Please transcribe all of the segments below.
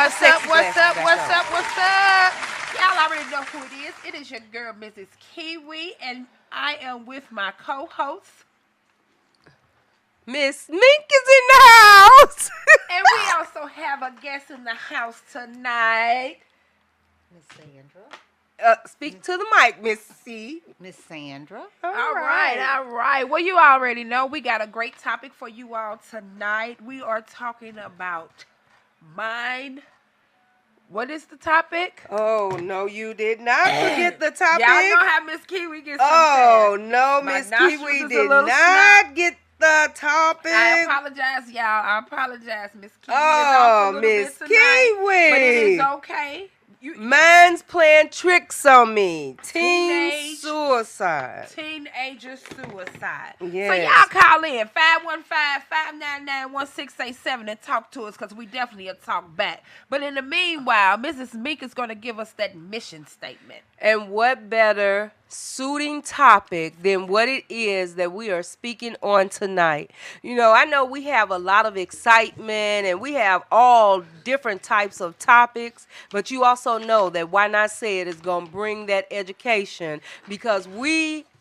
What's up? What's up? What's up? What's up? Y'all already know who it is. It is your girl, Mrs. Kiwi, and I am with my co-host. Miss Mink is in the house. And we also have a guest in the house tonight. Miss Sandra. Speak to the mic, Miss C. Miss Sandra. All right. Well, you already know we got a great topic for you all tonight. We are talking about mind. What is the topic? Oh, no, you did not forget the topic. Y'all know how Miss Kiwi gets Oh, sometimes. no, My Miss nostrils Kiwi is a did little not get the topic. I apologize, y'all. I apologize, Miss Kiwi. Oh, is off a little Miss bit tonight, Kiwi. but it is okay. Man's playing tricks on me. Teenage suicide. Teenager suicide. Yes. So y'all call in 515-599-1687 and talk to us because we definitely will talk back. But in the meanwhile, Mrs. Mink is going to give us that mission statement. And what better suiting topic than what it is that we are speaking on tonight. You know, I know we have a lot of excitement and we have all different types of topics, but you also know that Why Not Say It is going to bring that education because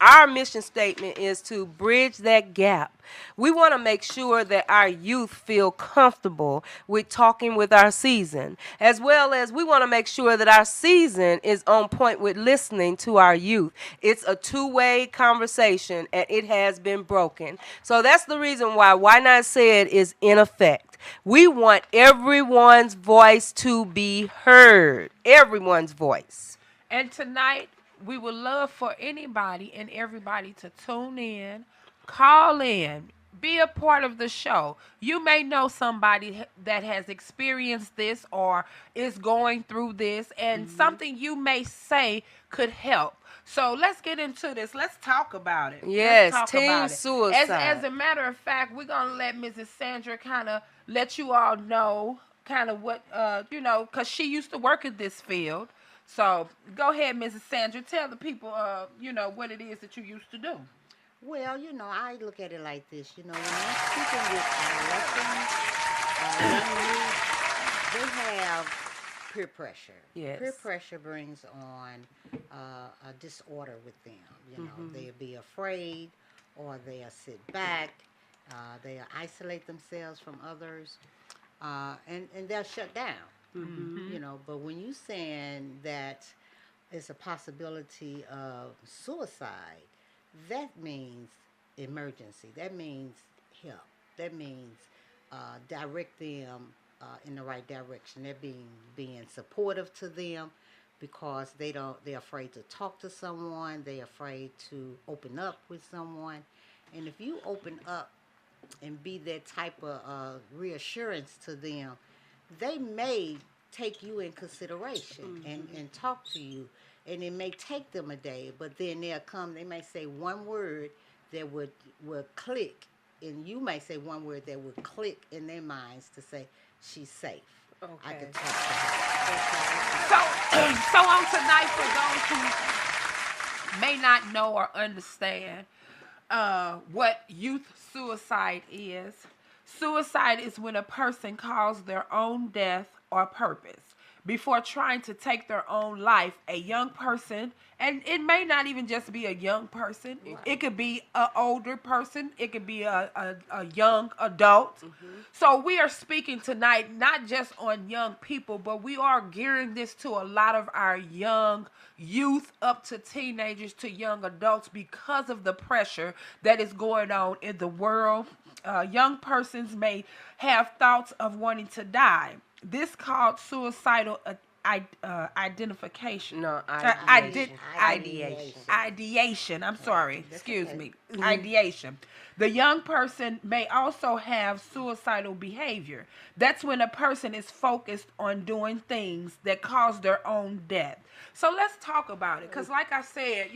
our mission statement is to bridge that gap. We want to make sure that our youth feel comfortable with talking with our season, as well as we want to make sure that our season is on point with listening to our youth. It's a two-way conversation, and it has been broken. So that's the reason why Not Say It is in effect. We want everyone's voice to be heard, everyone's voice. And tonight, we would love for anybody and everybody to tune in, call in, be a part of the show. You may know somebody that has experienced this or is going through this, and something you may say could help. So let's get into this. Let's talk about it. Yes, Let's talk teen about it. suicide. As a matter of fact, we're going to let Mrs. Sandra kind of let you all know kind of what, because she used to work in this field. So go ahead, Mrs. Sandra. Tell the people, what it is that you used to do. Well, I look at it like this. When I'm speaking with adolescents, young youth, they have peer pressure. Yes. Peer pressure brings on a disorder with them. They'll be afraid or they'll sit back. They'll isolate themselves from others and they'll shut down. But when you're saying that it's a possibility of suicide, that means emergency. That means help. That means direct them in the right direction. They're being supportive to them because they're afraid to talk to someone. They're afraid to open up with someone. And if you open up and be that type of reassurance to them, they may take you in consideration and talk to you. And it may take them a day, but then they may say one word that would click, and you may say one word that would click in their minds to say, she's safe. Okay. I can talk to her. So on tonight, for those who may not know or understand what youth suicide is, suicide is when a person calls their own death or purpose. Before trying to take their own life, a young person, and it may not even just be a young person. Right. It could be an older person. It could be a young adult. So we are speaking tonight not just on young people, but we are gearing this to a lot of our young youth up to teenagers to young adults because of the pressure that is going on in the world. Young persons may have thoughts of wanting to die. This called suicidal identification. No, ideation. I'm sorry. Excuse me. Ideation. The young person may also have suicidal behavior. That's when a person is focused on doing things that cause their own death. So let's talk about it. Because like I said,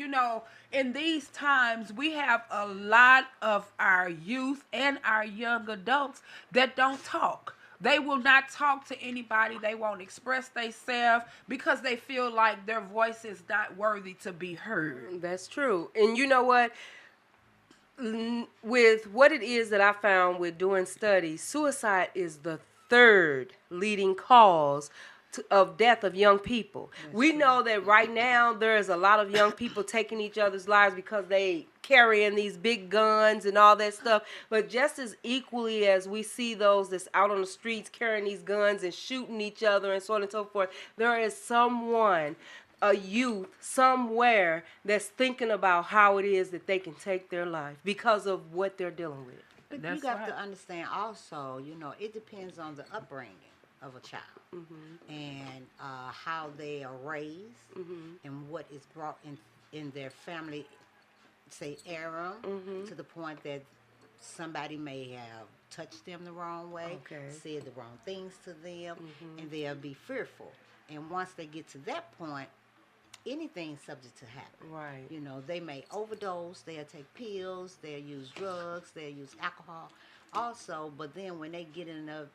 in these times, we have a lot of our youth and our young adults that don't talk. They will not talk to anybody. They won't express themselves because they feel like their voice is not worthy to be heard. That's true. And you know what? With what it is that I found with doing studies, suicide is the third leading cause of death of young people. We true. know that right now there is a lot of young people taking each other's lives because they carrying these big guns and all that stuff. But just as equally as we see those that's out on the streets carrying these guns and shooting each other and so on and so forth, there is someone, a youth somewhere, that's thinking about how it is that they can take their life because of what they're dealing with. But That's you got right. to understand also, it depends on the upbringing of a child and how they are raised and what is brought in their family, say, era to the point that somebody may have touched them the wrong way, Okay. said the wrong things to them, and they'll be fearful. And once they get to that point, anything's subject to happen. Right. They may overdose, they'll take pills, they'll use drugs, they'll use alcohol also, but then when they get in the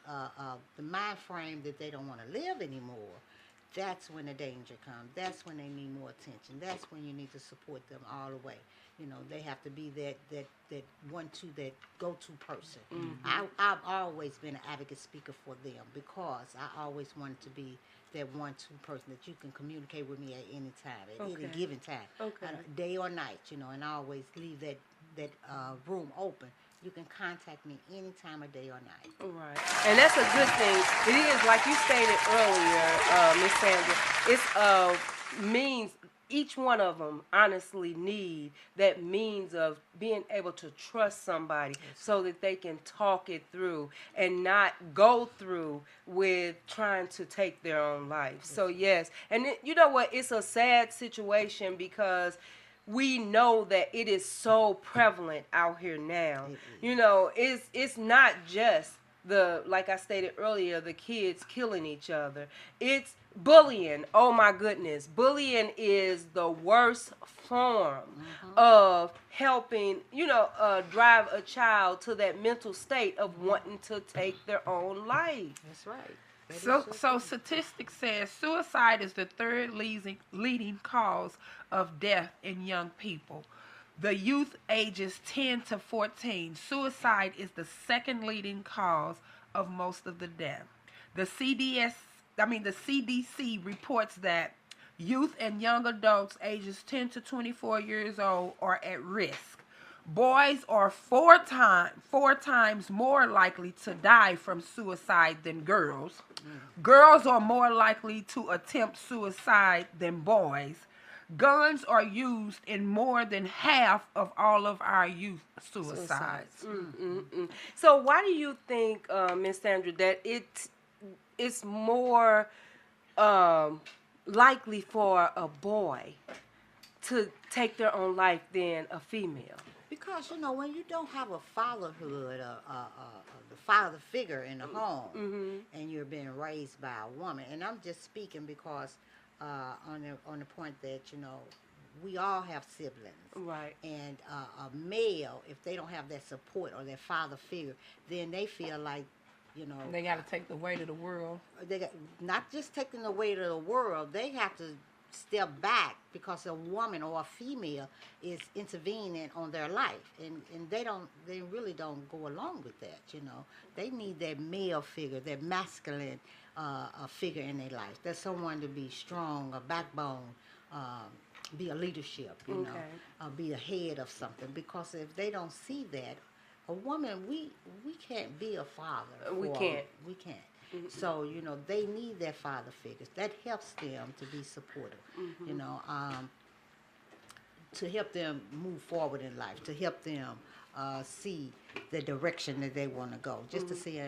mind frame that they don't want to live anymore, that's when the danger comes. That's when they need more attention. That's when you need to support them all the way. They have to be that one-two, that go-to person. I've always been an advocate speaker for them because I always wanted to be that one-two person that you can communicate with me at any time, at any given time, day or night, and I always leave that room open. You can contact me any time of day or night. Right. And that's a good thing. It is, like you stated earlier, Miss Sandra, it's means each one of them honestly need that means of being able to trust somebody so that they can talk it through and not go through with trying to take their own life. So, yes. And you know what? It's a sad situation because we know that it is so prevalent out here now. It's not just like I stated earlier, the kids killing each other. It's bullying. Oh my goodness. Bullying is the worst form of helping, drive a child to that mental state of wanting to take their own life. That's right. So statistics says suicide is the third leading cause of death in young people. The youth ages 10 to 14, suicide is the second leading cause of most of the death. The CDC reports that youth and young adults ages 10 to 24 years old are at risk. Boys are four times more likely to die from suicide than girls. Girls are more likely to attempt suicide than boys. Guns are used in more than half of all of our youth suicides. So why do you think, Miss Sandra, that it's more likely for a boy to take their own life than a female? Because, when you don't have a fatherhood, the father figure in the home, and you're being raised by a woman, and I'm just speaking because on the point that, we all have siblings. Right. And a male, if they don't have that support or that father figure, then they feel like, They got to take the weight of the world. they got, not just taking the weight of the world, they have to step back because a woman or a female is intervening on their life, and they really don't go along with that. They need that male figure, that masculine figure in their life. That's someone to be strong, a backbone, be a leadership, be a head of something. Because if they don't see that, a woman, we can't be a father. We can't. We can't. So, they need that father figure. That helps them to be supportive, to help them move forward in life, to help them see the direction that they want to go, just to see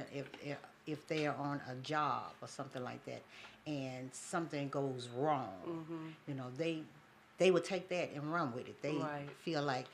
if they are on a job or something like that and something goes wrong. They would take that and run with it. They feel like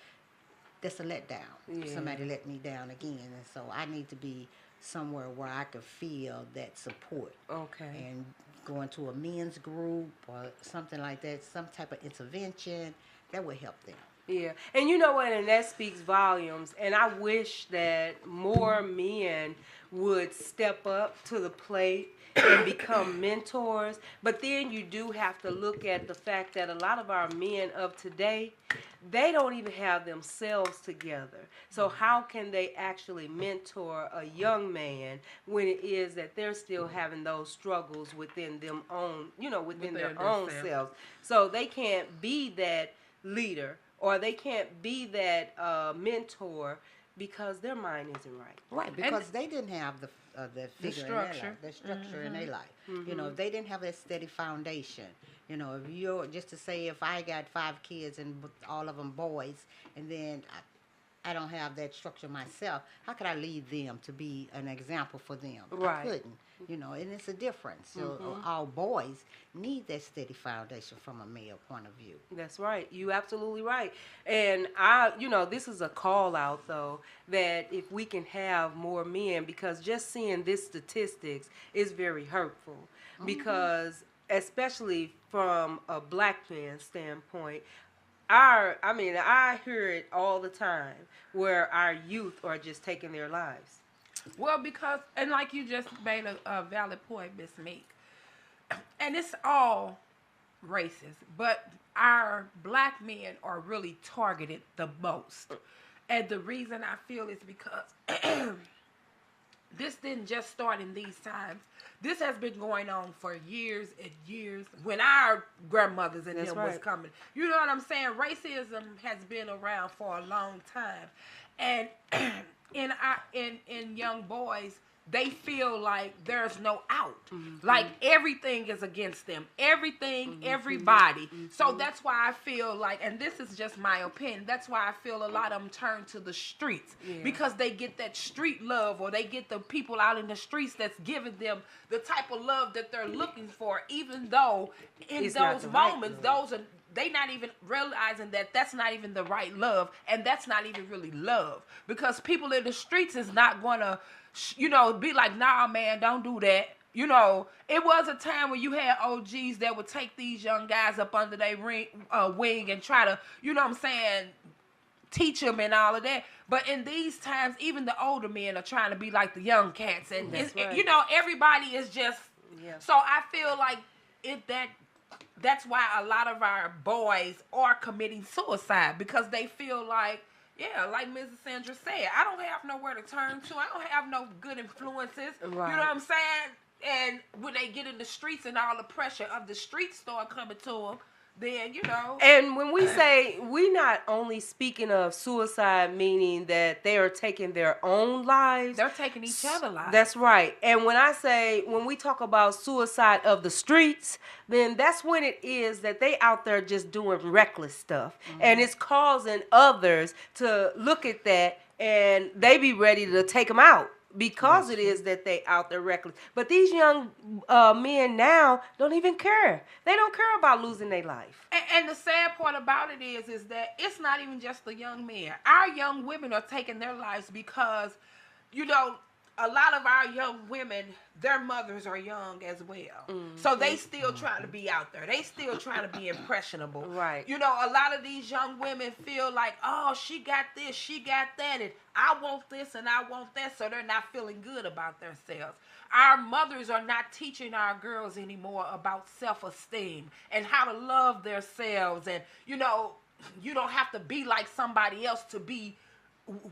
that's a letdown. Yeah. Somebody let me down again, and so I need to be somewhere where I can feel that support. Okay. And going to a men's group or something like that, some type of intervention, that would help them. Yeah, and you know what, and that speaks volumes. And I wish that more men would step up to the plate and become mentors. But then you do have to look at the fact that a lot of our men of today, they don't even have themselves together. So how can they actually mentor a young man when it is that they're still having those struggles within them own, within their own selves? So they can't be that leader, or they can't be that mentor because their mind isn't right. Right, because they didn't have the figure in their life, structure. the structure in their life. You know, if they didn't have that steady foundation. You know, if you're just to say, if I got 5 kids and all of them boys, and then I don't have that structure myself, how could I lead them to be an example for them? Right. I couldn't. You know, and it's a difference. So all boys need that steady foundation from a male point of view. That's right. You absolutely right. And this is a call out though, that if we can have more men, because just seeing this statistics is very hurtful. Because especially from a black man's standpoint, I hear it all the time where our youth are just taking their lives. Well, because, and like you just made a valid point, Miss Mink, and it's all racist, but our black men are really targeted the most. And the reason I feel is because this didn't just start in these times. This has been going on for years and years. When our grandmothers and them was coming, you know what I'm saying? Racism has been around for a long time, and in young boys, they feel like there's no out. Like everything is against them. Everything, everybody. So that's why I feel like, and this is just my opinion, that's why I feel a lot of them turn to the streets. Because they get that street love, or they get the people out in the streets that's giving them the type of love that they're looking for, even though in those moments, they not even realizing that that's not even the right love, and that's not even really love. Because people in the streets is not going to, be like, nah, man, don't do that. You know, it was a time when you had OGs that would take these young guys up under their wing and try to, teach them and all of that. But in these times, even the older men are trying to be like the young cats. And, everybody is just, so I feel like that's why a lot of our boys are committing suicide, because they feel like, like Mrs. Sandra said, I don't have nowhere to turn to. I don't have no good influences. Right. You know what I'm saying? And when they get in the streets and all the pressure of the streets start coming to them, then, And when we say, we not only speaking of suicide, meaning that they are taking their own lives. They're taking each other's lives. That's right. And when we talk about suicide of the streets, then that's when it is that they out there just doing reckless stuff. And it's causing others to look at that and they be ready to take them out. Because it is that they out there reckless. But these young men now don't even care. They don't care about losing their life. And the sad part about it is that it's not even just the young men. Our young women are taking their lives because, a lot of our young women, their mothers are young as well. So they still trying to be out there. They still trying to be impressionable. Right. A lot of these young women feel like, oh, she got this, she got that, and I want this and I want that, so they're not feeling good about themselves. Our mothers are not teaching our girls anymore about self-esteem and how to love themselves. And, you don't have to be like somebody else to be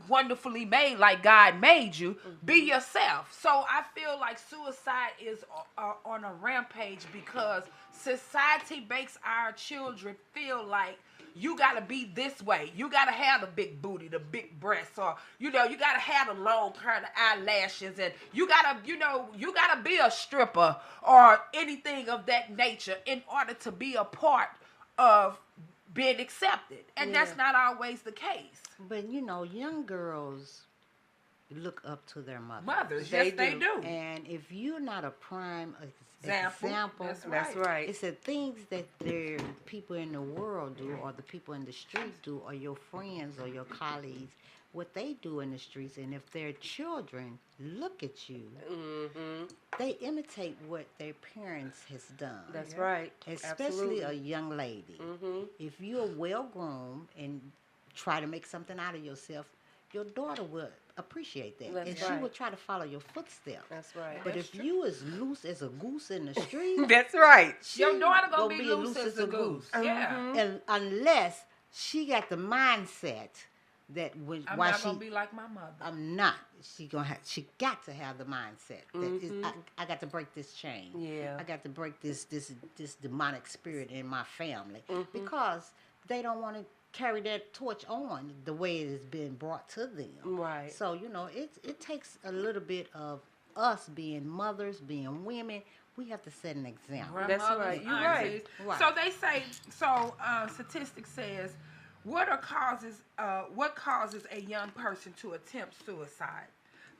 wonderfully made like God made you. Be yourself. So I feel like suicide is on a rampage because society makes our children feel like you got to be this way. You got to have the big booty, the big breasts, or, you got to have the long pair of eyelashes, and you got to be a stripper or anything of that nature in order to be a part of being accepted. And that's not always the case. But, young girls look up to their mothers. Yes, they do. And if you're not a prime example, that's right. It's the things that the people in the world do, or the people in the street do, or your friends or your colleagues, what they do in the streets. And if their children look at you, they imitate what their parents has done. That's right. Especially a young lady. If you're well groomed and try to make something out of yourself, your daughter would appreciate that. That's and right. she would try to follow your footsteps. That's right. But That's if true. you as loose as a goose in the street, That's right. Your daughter gonna gonna be loose as a goose. Yeah. And unless she got the mindset that when I'm why not she gonna be like my mother. I'm not. She got to have the mindset that is, I got to break this chain. Yeah. I got to break this demonic spirit in my family because they don't want to carry that torch on the way it has been brought to them. Right. So it takes a little bit of us being mothers, being women. We have to set an example. That's Grandmothers, right. You're aunties. right. So they say. Statistics says, what causes a young person to attempt suicide?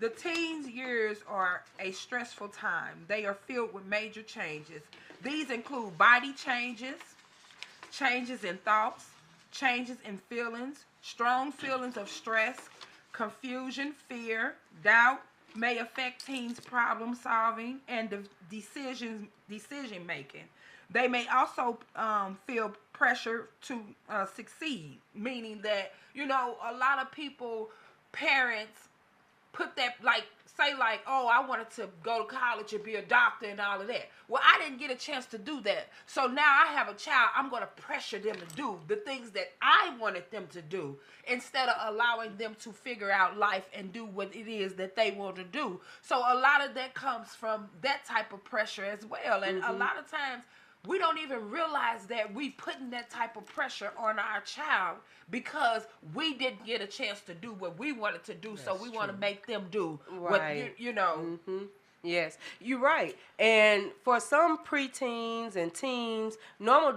The teens years are a stressful time. They are filled with major changes. These include body changes, changes in thoughts, changes in feelings, strong feelings of stress, confusion, fear, doubt may affect teens' problem solving and decision making. They may also feel pressure to succeed, meaning that, a lot of people, parents, put that, oh, I wanted to go to college and be a doctor and all of that. Well, I didn't get a chance to do that. So now I have a child, I'm going to pressure them to do the things that I wanted them to do instead of allowing them to figure out life and do what it is that they want to do. So a lot of that comes from that type of pressure as well. And a lot of times, we don't even realize that we putting that type of pressure on our child because we didn't get a chance to do what we wanted to do. So we want to make them do what, you know. Yes, you're right. And for some preteens and teens, normal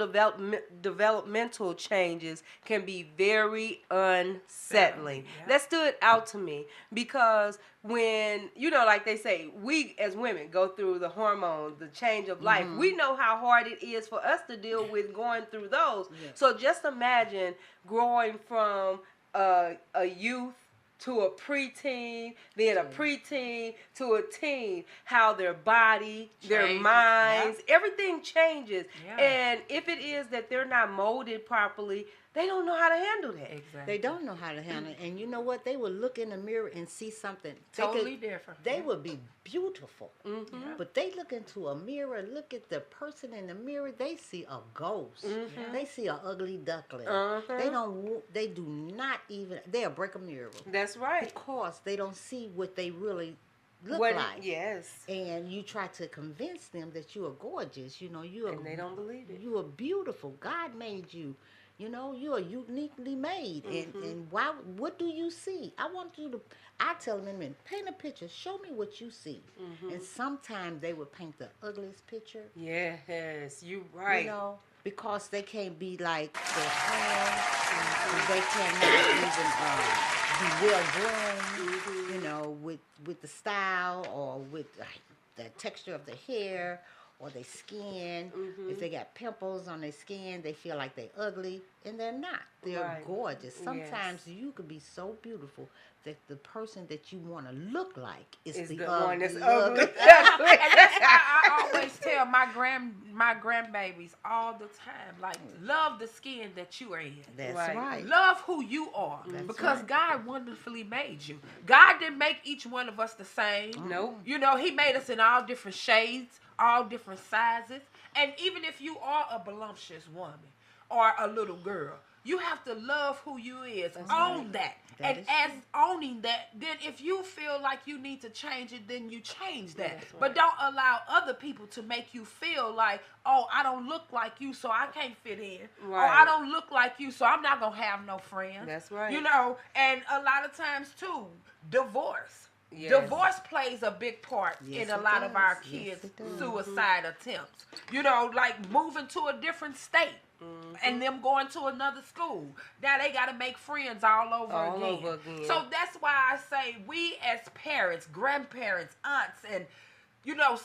developmental changes can be very unsettling. Yeah. That stood out to me because when, like they say, we as women go through the hormones, the change of life, we know how hard it is for us to deal with going through those. Yeah. So just imagine growing from a youth to a preteen, then a preteen to a teen, how their body, their Changes, minds, everything changes. Yeah. And if it is that they're not molded properly, they don't know how to handle that. Exactly. They don't know how to handle it. And you know what? They will look in the mirror and see something Totally different. They would be beautiful. Yeah. But they look into a mirror, look at the person in the mirror, they see a ghost. They see an ugly duckling. They do not even, they'll break a mirror. That's right. Because they don't see what they really look What- like. Yes. And you try to convince them that you are gorgeous. You are, And they don't believe it. You are beautiful. God made you. You are uniquely made. And what do you see? I tell them, paint a picture. Show me what you see. And sometimes they would paint the ugliest picture. Yes, you're right. Because they can't be like their friends. They cannot even be well groomed, with the style or with the texture of the hair or their skin. If they got pimples on their skin, they feel like they're ugly, and they're not. They're gorgeous. Sometimes you could be so beautiful that the person that you want to look like is the one that's ugly. And that's why I always tell my grandbabies all the time, like, love the skin that you are in. That's Right. right. Love who you are, That's because right. God wonderfully made you. God didn't make each one of us the same. Nope. He made us in all different shades, all different sizes. And even if you are a voluptuous woman or a little girl, you have to love who you is. Own that. That And is as true. owning that, then if you feel like you need to change it, then you change that. That's right. But don't allow other people to make you feel like, oh, I don't look like you, so I can't fit in. Or Right. I don't look like you, so I'm not going to have no friends. That's right. And a lot of times, too, divorce. Yes. Divorce plays a big part Yes, in a it lot of our does. Yes, kids' it does. suicide attempts. Like moving to a different state and them going to another school. Now they got to make friends all over again. So that's why I say we as parents, grandparents, aunts, and you know,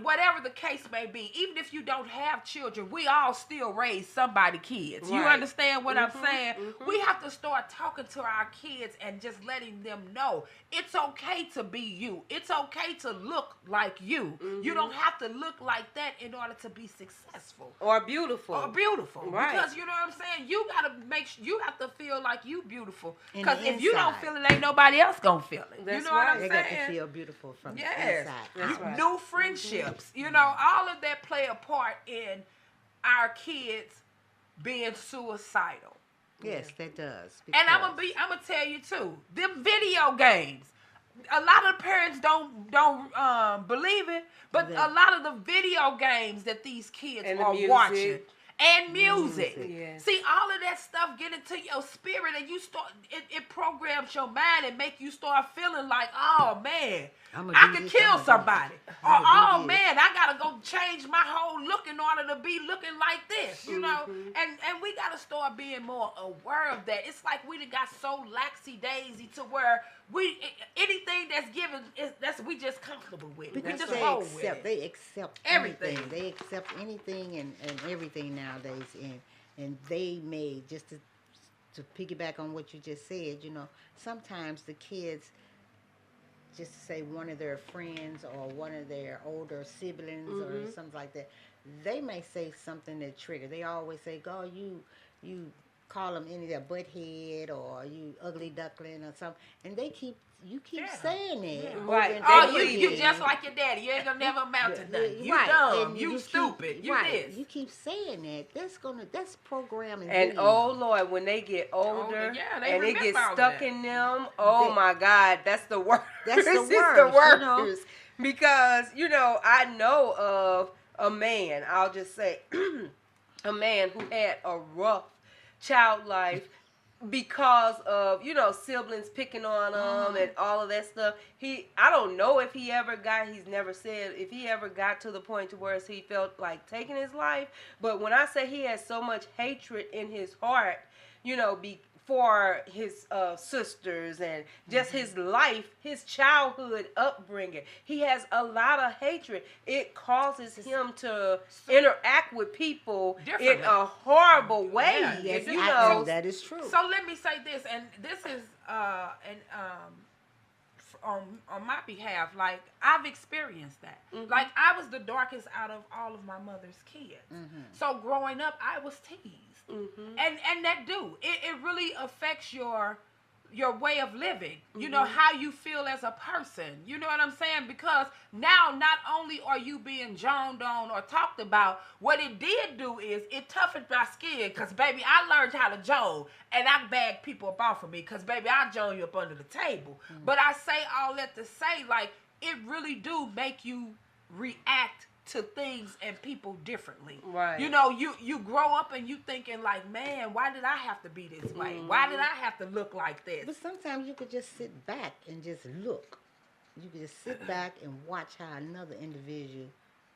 whatever the case may be, even if you don't have children, we all still raise somebody kids. You Right. understand what I'm saying? We have to start talking to our kids and just letting them know it's okay to be you. It's okay to look like you. You don't have to look like that in order to be successful. Or beautiful. Right. Because you know what I'm saying? You gotta you have to feel like you beautiful. In Because the if you don't inside. feel it, ain't nobody else gonna feel it. That's you know what I'm right. They saying? got to feel beautiful from the Yes. inside. That's out. right. New friendships. You know, all of that play a part in our kids being suicidal. Yes, that does. And I'm because- gonna tell you too, them video games. A lot of the parents don't believe it, but Yeah. a lot of the video games that these kids And the are music. watching and music. Yes. See, all of that stuff get into your spirit, and you start. It programs your mind and make you start feeling like, oh man, I'ma I do could this, kill I'ma do somebody, or I'ma oh do this. man, I gotta go change my whole look in order to be looking like this. You know, and we gotta start being more aware of that. It's like we done got so laxy daisy to where anything that's given that's we just comfortable with. We Because just they roll with accept, it. they accept Everything. everything. They accept anything and everything nowadays, and they may just to piggyback on what you just said. You know, sometimes the kids just say one of their friends or one of their older siblings or something like that. They may say something that trigger. They always say, "God, you." Call them any of their butthead or you ugly duckling or something, and you keep Yeah. saying it. Yeah. over Right. and Oh, over you again. just like your daddy. You ain't gonna never amount to nothing. You Right, dumb. and You stupid. You right. this. You keep saying that. That's programming. And them. oh Lord, when they get older yeah, they and it remember gets all of stuck that. in them, oh They- my God, that's the worst. That's the It's the worst, you know? worst. Because, you know, I know of a man, I'll just say, a man who had a rough child life because of, you know, siblings picking on him and all of that stuff. I don't know if he ever he's never said if he ever got to the point to where he felt like taking his life. But when I say he has so much hatred in his heart, you know, for his sisters and just his life, his childhood upbringing, he has a lot of hatred. It causes him to interact with people in Differently. a horrible way. Yeah, Yes, If you I know, think that is true. So let me say this, and this is on my behalf. Like I've experienced that. Like I was the darkest out of all of my mother's kids. So growing up, I was teased, and that it really affects your way of living. You know how you feel as a person. You know what I'm saying? Because now not only are you being joned on or talked about, what it did do is it toughened my skin. Cause baby, I learned how to jone, and I bag people up off of me. Cause baby, I jone you up under the table. But I say all that to say, like it really do make you react to things and people differently. Right. You know, you grow up and you thinking like, man, why did I have to be this way? Why did I have to look like this? But sometimes you could just sit back and just look. You could just sit back and watch how another individual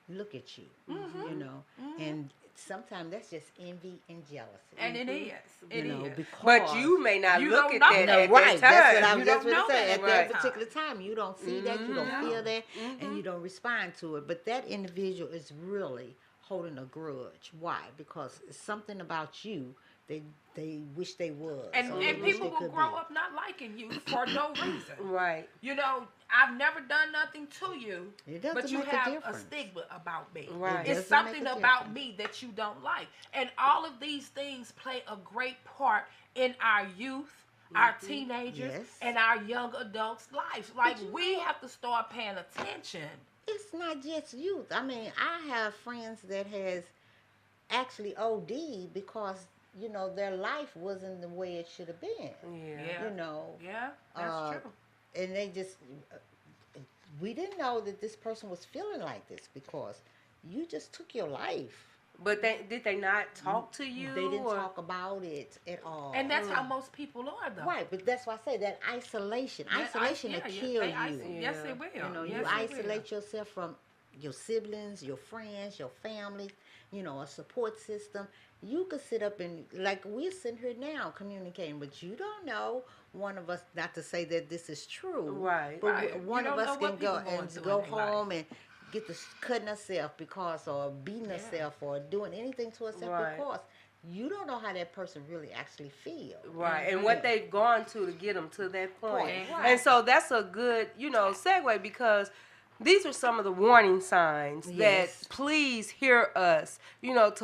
look at you. You know, and sometimes that's just envy and jealousy. And it is. It you know, is. because but you may not You look don't at know that that. at right, that that's time. what I You was don't just going know to say. that At at that that particular time, you don't see that, you don't feel that, and you don't respond to it. But that individual is really holding a grudge. Why? Because it's something about you they wish they was. And or they wish people they will could grow be. up not liking you for no reason. Right. You know, I've never done nothing to you, It doesn't but you make a have a difference. stigma about me. Right. It It's doesn't make something a about difference. me that you don't like. And all of these things play a great part in our youth, our teenagers, Yes. and our young adults' lives. Like, you we have to start paying attention. It's not just youth. I mean, I have friends that has actually OD because, you know, their life wasn't the way it should have been. Yeah. You know, Yeah, that's true. and they just, we didn't know that this person was feeling like this because you just took your life. But did they not talk to you? They didn't or- talk about it at all. And that's how most people are, though. Right, but that's why I say that isolation. Isolation will kill you. Yes, it will. You know, Yes, you it will. isolate yourself from your siblings, your friends, your family, you know, a support system. You could sit up and, like we're sitting here now communicating, but you don't know one of us, not to say that this is true. Right. But Right. one You of don't us know can what go people going and through go in their life. home and get to cutting herself because, or beating herself, or doing anything to herself Right. because you don't know how that person really actually feels. Right, and what they've gone to get them to that point. Right. And so that's a good, segue, because these are some of the warning signs that Yes. please hear us, we need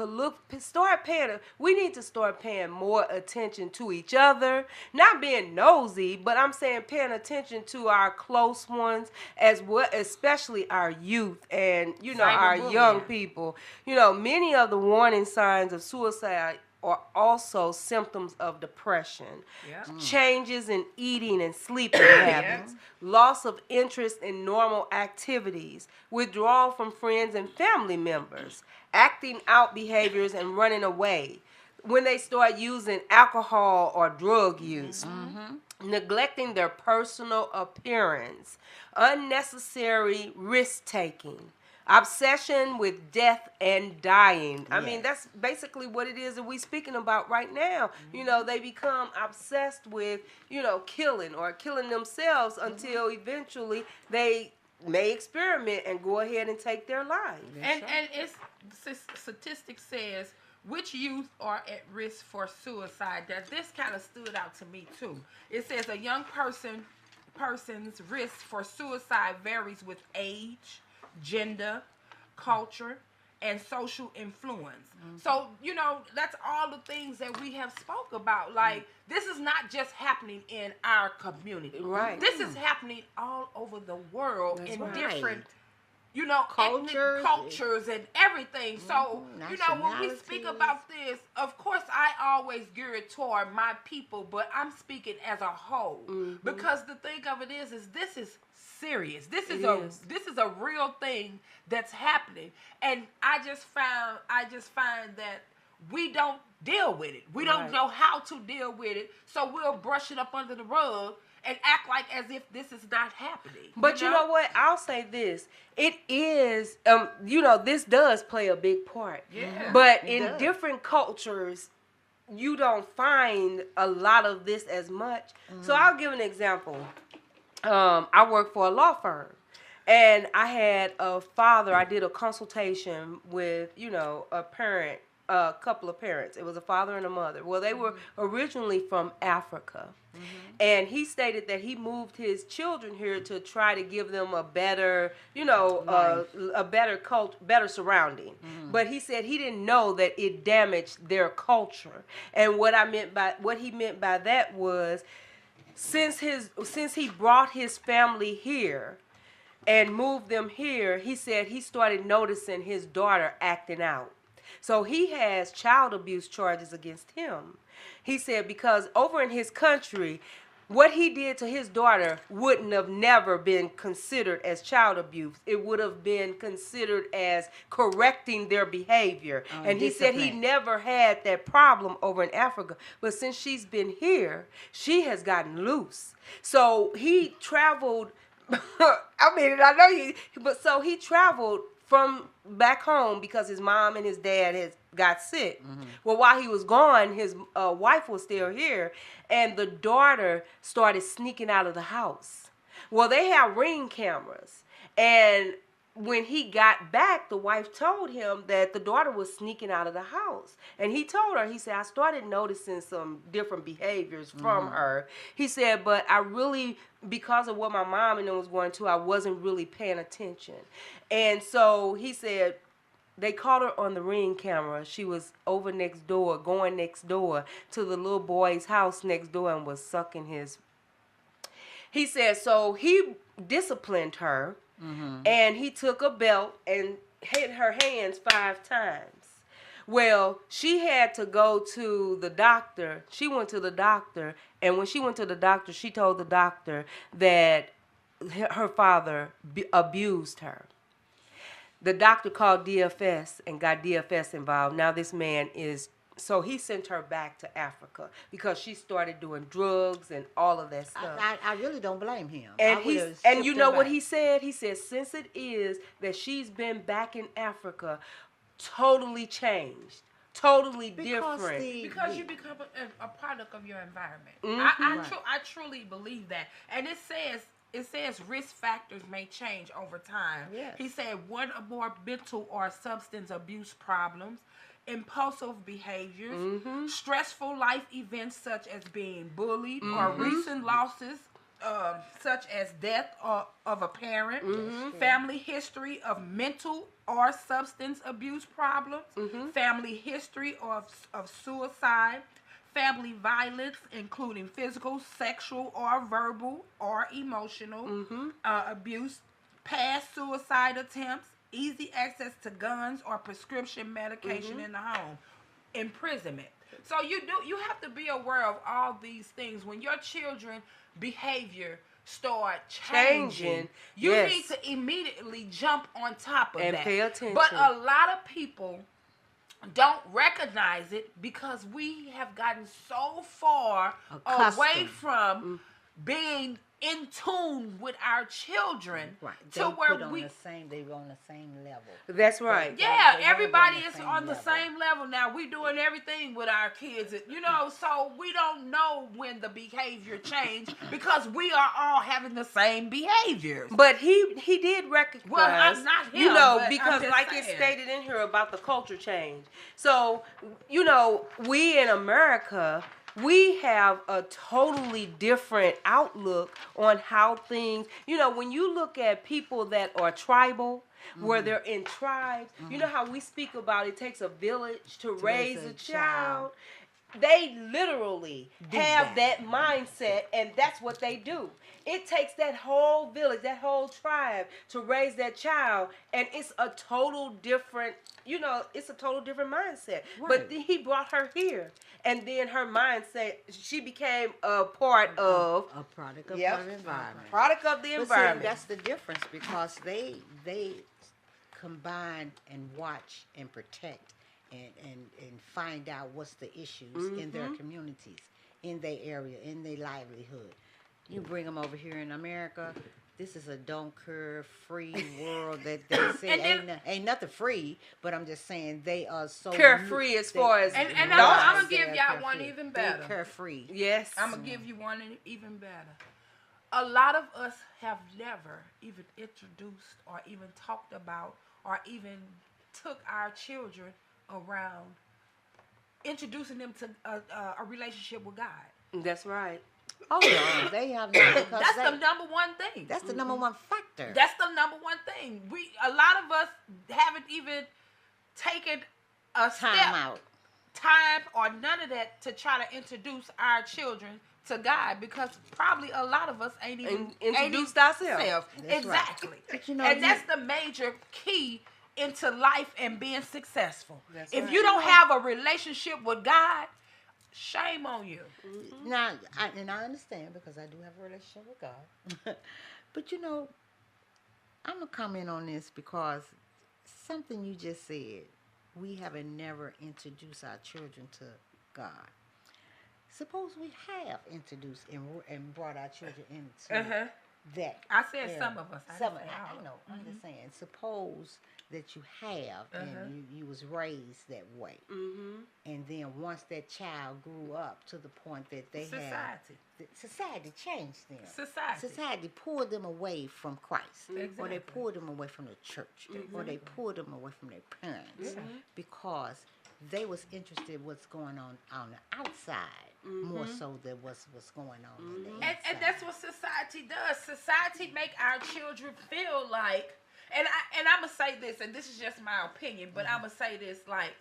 to start paying more attention to each other, not being nosy, but I'm saying paying attention to our close ones as well, especially our youth and, our young people. Many of the warning signs of suicide are also symptoms of depression, changes in eating and sleeping habits, loss of interest in normal activities, withdrawal from friends and family members, acting out behaviors and running away. When they start using alcohol or drug use, neglecting their personal appearance, unnecessary risk taking, obsession with death and dying. I mean, that's basically what it is that we're speaking about right now. They become obsessed with, killing or killing themselves until eventually they may experiment and go ahead and take their life. And statistics says which youth are at risk for suicide. That this kind of stood out to me too. It says a young person's risk for suicide varies with age, gender, culture, and social influence. So, that's all the things that we have spoke about. Like, this is not just happening in our community. Right. This is happening all over the world in different, cultures and everything. So, when we speak about this, of course, I always gear it toward my people, but I'm speaking as a whole. Because the thing of it is this is serious. This is a real thing that's happening, and I just find that we don't deal with it. We don't know how to deal with it, so we'll brush it up under the rug and act like as if this is not happening. But you know what? I'll say this. It is, this does play a big part. Yeah. But in different cultures, you don't find a lot of this as much. So I'll give an example. I work for a law firm, and I had a father. I did a consultation with, a couple of parents. It was a father and a mother. Well, they were originally from Africa, and he stated that he moved his children here to try to give them a better, a better surrounding. But he said he didn't know that it damaged their culture. And what he meant by that was, since he brought his family here and moved them here, he said he started noticing his daughter acting out. So he has child abuse charges against him. He said because over in his country, what he did to his daughter wouldn't have never been considered as child abuse. It would have been considered as correcting their behavior. And he said he never had that problem over in Africa. But since she's been here, she has gotten loose. So he traveled, so he traveled from back home because his mom and his dad got sick. Well, while he was gone, his wife was still here, and the daughter started sneaking out of the house. Well, they have Ring cameras, and when he got back, the wife told him that the daughter was sneaking out of the house. And he told her, he said, I started noticing some different behaviors from her. He said, but I really, because of what my mom and them was going to, I wasn't really paying attention. And so he said, they caught her on the Ring camera. She was going next door to the little boy's house next door and was sucking his. He said, so he disciplined her. And he took a belt and hit her hands 5 times. Well, she had to go to the doctor. She went to the doctor, and when she went to the doctor, she told the doctor that her father abused her. The doctor called DFS and got DFS involved. Now this man so he sent her back to Africa because she started doing drugs and all of that stuff. I really don't blame him. And you know what he said? He said, since it is that she's been back in Africa, totally changed, totally different. Because you become a product of your environment. I truly believe that. And it says it says risk factors may change over time. Yes. He said one or more mental or substance abuse problems, impulsive behaviors, stressful life events such as being bullied, or recent losses such as death of a parent, family history of mental or substance abuse problems, family history of suicide, family violence, including physical, sexual, or verbal, or emotional abuse, past suicide attempts, easy access to guns or prescription medication in the home, imprisonment. So you have to be aware of all these things when your children behavior start changing. You yes. need to immediately jump on top of and that. pay attention. But a lot of people don't recognize it because we have gotten so far away from being in tune with our children to where they on the same level. That's right. Yeah, everybody is on the same level now. We doing everything with our kids, you know, so we don't know when the behavior changed because we are all having the same behaviors. But he did recognize, well, I'm not him, you know, but because like saying. it stated in here about the culture change. So, you know, we in America, we have a totally different outlook on how things, you know, when you look at people that are tribal, where they're in tribes, you know how we speak about it takes a village to raise a child. They literally have that mindset, and that's what they do. It takes that whole village, that whole tribe to raise that child, and it's a total different, you know, it's a total different mindset. Right. But he brought her here, and then her mindset, she became a part of a product of her environment. Product of the environment. See, that's the difference because they combine and watch and protect and find out what's the issues in their communities, in their area, in their livelihood. You bring them over here in America, this is a don't care free world that they say ain't nothing free, but I'm just saying they are so carefree as far as and I'm gonna give y'all one even better. They're carefree. Yes. I'm gonna give you one even better. A lot of us have never even introduced or even talked about or even took our children around introducing them to a relationship with God. That's right. Oh no, they have not. That's the number one thing. That's the number one factor. That's the number one thing. A lot of us haven't even taken a time or none of that to try to introduce our children to God because probably a lot of us ain't even introduced ourselves. Exactly. Right. But you know, and that's the major key into life and being successful. That's if right. you don't have a relationship with God, shame on you. Now, I understand because I do have a relationship with God. But you know, I'm going to comment on this because something you just said, we haven't never introduced our children to God. Suppose we have introduced and brought our children into that. I said some of us. I know. I'm just saying. Suppose that you have and you was raised that way, and then once that child grew up to the point that they society changed them. Society pulled them away from Christ, or they pulled them away from the church, or they pulled them away from their parents because they was interested in what's going on the outside more so than what's going on in the inside. And that's what society does. Society make our children feel like, and I'm going to say this, and this is just my opinion, but I'm going to say this, like,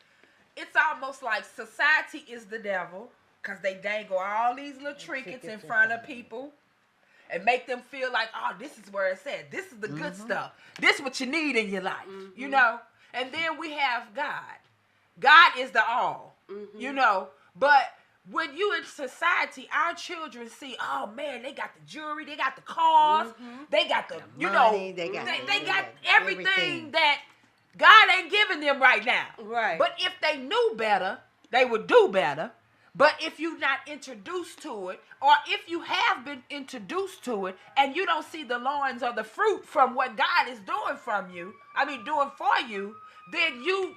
it's almost like society is the devil because they dangle all these little trinkets in front of people and make them feel like, oh, this is where it's at. This is the good stuff. This is what you need in your life, you know? And then we have God. God is the all, you know? But when you in society, our children see, oh man, they got the jewelry, they got the cars, they got the, you money, know, they got everything that God ain't giving them right now. Right. But if they knew better, they would do better. But if you're not introduced to it, or if you have been introduced to it, and you don't see the lawns or the fruit from what God is doing doing for you, then you